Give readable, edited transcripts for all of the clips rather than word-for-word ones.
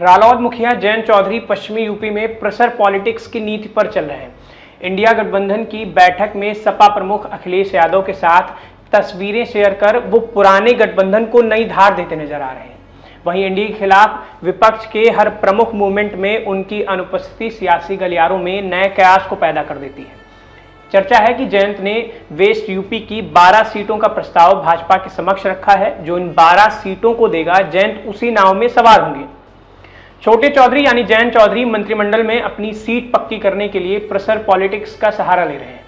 रालोद मुखिया जयंत चौधरी पश्चिमी यूपी में प्रेशर पॉलिटिक्स की नीति पर चल रहे हैं। इंडिया गठबंधन की बैठक में सपा प्रमुख अखिलेश यादव के साथ तस्वीरें शेयर कर वो पुराने गठबंधन को नई धार देते नजर आ रहे हैं। वहीं एनडीए के खिलाफ विपक्ष के हर प्रमुख मूवमेंट में उनकी अनुपस्थिति सियासी गलियारों में नए कयास को पैदा कर देती है। चर्चा है कि जयंत ने वेस्ट यूपी की 12 सीटों का प्रस्ताव भाजपा के समक्ष रखा है। जो इन 12 सीटों को देगा, जयंत उसी नाव में सवार होंगे। छोटे चौधरी यानी जयंत चौधरी मंत्रिमंडल में अपनी सीट पक्की करने के लिए प्रेशर पॉलिटिक्स का सहारा ले रहे हैं।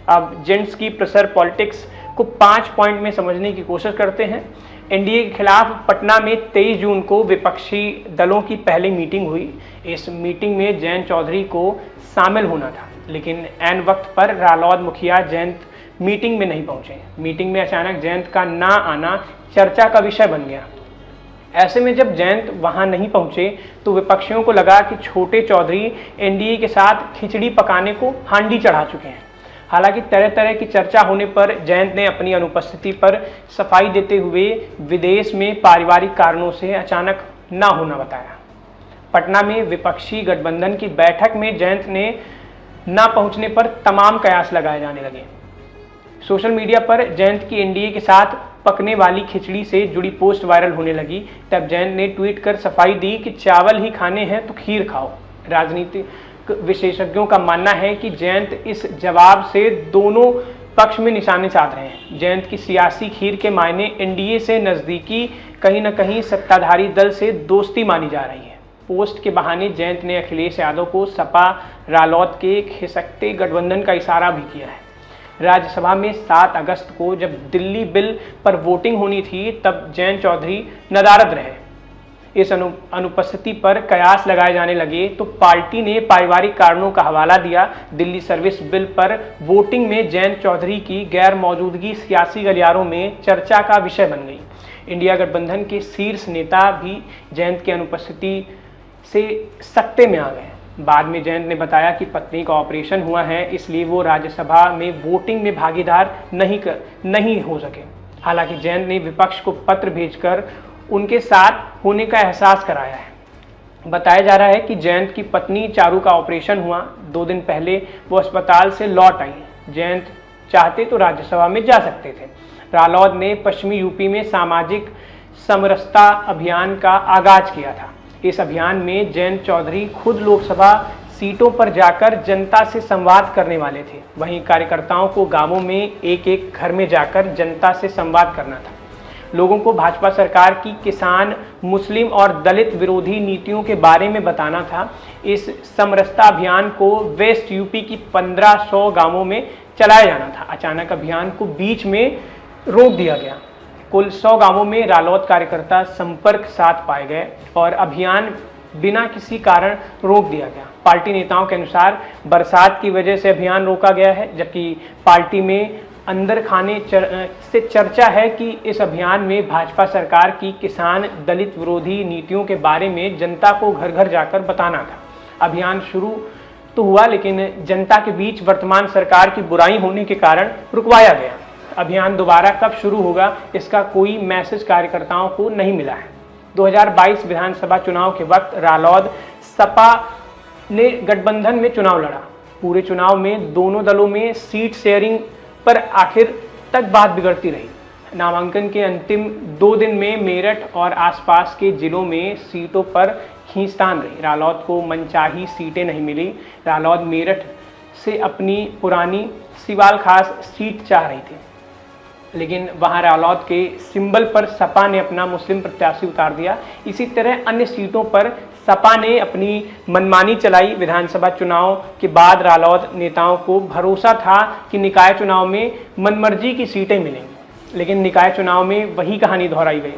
अब जेंट्स की प्रेशर पॉलिटिक्स को 5 पॉइंट में समझने की कोशिश करते हैं। एनडीए के खिलाफ पटना में 23 जून को विपक्षी दलों की पहली मीटिंग हुई। इस मीटिंग में जयंत चौधरी को शामिल होना था, लेकिन ऐन वक्त पर रालोद मुखिया जयंत मीटिंग में नहीं पहुंचे। मीटिंग में अचानक जयंत का ना आना चर्चा का विषय बन गया। ऐसे में जब जयंत वहां नहीं पहुंचे तो विपक्षियों को लगा कि छोटे चौधरी एनडीए के साथ खिचड़ी पकाने को हांडी चढ़ा चुके हैं। हालांकि तरह तरह की चर्चा होने पर जयंत ने अपनी अनुपस्थिति पर सफाई देते हुए विदेश में पारिवारिक कारणों से अचानक ना होना बताया। पटना में विपक्षी गठबंधन की बैठक में जयंत ने ना पहुंचने पर तमाम कयास लगाए जाने लगे। सोशल मीडिया पर जयंत की एनडीए के साथ पकने वाली खिचड़ी से जुड़ी पोस्ट वायरल होने लगी। तब जयंत ने ट्वीट कर सफाई दी कि चावल ही खाने हैं तो खीर खाओ। राजनीतिक विशेषज्ञों का मानना है कि जयंत इस जवाब से दोनों पक्ष में निशाने साध रहे हैं। जयंत की सियासी खीर के मायने एनडीए से नजदीकी, कहीं न कहीं सत्ताधारी दल से दोस्ती मानी जा रही है। पोस्ट के बहाने जयंत ने अखिलेश यादव को सपा रालोद के खिसकते गठबंधन का इशारा भी किया है। राज्यसभा में 7 अगस्त को जब दिल्ली बिल पर वोटिंग होनी थी, तब जयंत चौधरी नदारद रहे। इस अनुपस्थिति पर कयास लगाए जाने लगे तो पार्टी ने पारिवारिक कारणों का हवाला दिया। दिल्ली सर्विस बिल पर वोटिंग में जयंत चौधरी की गैर मौजूदगी सियासी गलियारों में चर्चा का विषय बन गई। इंडिया गठबंधन के शीर्ष नेता भी जयंत की अनुपस्थिति से सकते में आ गए। बाद में जयंत ने बताया कि पत्नी का ऑपरेशन हुआ है, इसलिए वो राज्यसभा में वोटिंग में भागीदार नहीं हो सके। हालांकि जयंत ने विपक्ष को पत्र भेजकर उनके साथ होने का एहसास कराया है। बताया जा रहा है कि जयंत की पत्नी चारू का ऑपरेशन हुआ 2 दिन पहले वो अस्पताल से लौट आई। जयंत चाहते तो राज्यसभा में जा सकते थे। रालोद ने पश्चिमी यूपी में सामाजिक समरसता अभियान का आगाज किया था। इस अभियान में जयंत चौधरी खुद लोकसभा सीटों पर जाकर जनता से संवाद करने वाले थे। वहीं कार्यकर्ताओं को गांवों में एक एक घर में जाकर जनता से संवाद करना था। लोगों को भाजपा सरकार की किसान, मुस्लिम और दलित विरोधी नीतियों के बारे में बताना था। इस समरसता अभियान को वेस्ट यूपी की 1500 गांवों में चलाया जाना था। अचानक अभियान को बीच में रोक दिया गया। कुल 100 गांवों में रालोद कार्यकर्ता संपर्क साध पाए गए और अभियान बिना किसी कारण रोक दिया गया। पार्टी नेताओं के अनुसार बरसात की वजह से अभियान रोका गया है, जबकि पार्टी में अंदर खाने से चर्चा है कि इस अभियान में भाजपा सरकार की किसान, दलित विरोधी नीतियों के बारे में जनता को घर घर जाकर बताना था। अभियान शुरू तो हुआ, लेकिन जनता के बीच वर्तमान सरकार की बुराई होने के कारण रुकवाया गया। अभियान दोबारा कब शुरू होगा, इसका कोई मैसेज कार्यकर्ताओं को नहीं मिला है। 2022 विधानसभा चुनाव के वक्त रालोद सपा ने गठबंधन में चुनाव लड़ा। पूरे चुनाव में दोनों दलों में सीट शेयरिंग पर आखिर तक बात बिगड़ती रही। नामांकन के अंतिम 2 दिन में मेरठ और आसपास के जिलों में सीटों पर खींचतान रही। रालोद को मनचाही सीटें नहीं मिली। रालोद मेरठ से अपनी पुरानी सिवाल खास सीट चाह रही थी, लेकिन वहां रालोद के सिंबल पर सपा ने अपना मुस्लिम प्रत्याशी उतार दिया। इसी तरह अन्य सीटों पर सपा ने अपनी मनमानी चलाई। विधानसभा चुनाव के बाद रालोद नेताओं को भरोसा था कि निकाय चुनाव में मनमर्जी की सीटें मिलेंगी, लेकिन निकाय चुनाव में वही कहानी दोहराई गई।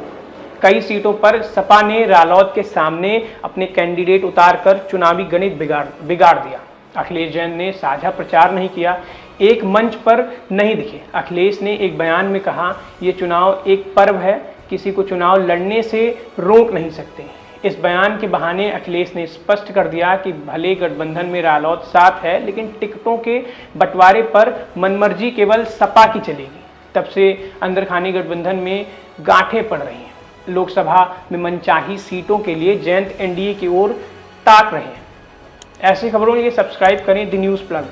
कई सीटों पर सपा ने रालोद के सामने अपने कैंडिडेट उतारकर चुनावी गणित बिगाड़ दिया। अखिलेश जैन ने साझा प्रचार नहीं किया, एक मंच पर नहीं दिखे। अखिलेश ने एक बयान में कहा, ये चुनाव एक पर्व है, किसी को चुनाव लड़ने से रोक नहीं सकते। इस बयान के बहाने अखिलेश ने स्पष्ट कर दिया कि भले गठबंधन में रालोद साथ है, लेकिन टिकटों के बंटवारे पर मनमर्जी केवल सपा की चलेगी। तब से अंदर खाने गठबंधन में गांठें पड़ रही हैं। लोकसभा में मनचाही सीटों के लिए जयंत एनडीए की ओर ताक रहे हैं। ऐसी खबरों के लिए सब्सक्राइब करें द न्यूज़ प्लग।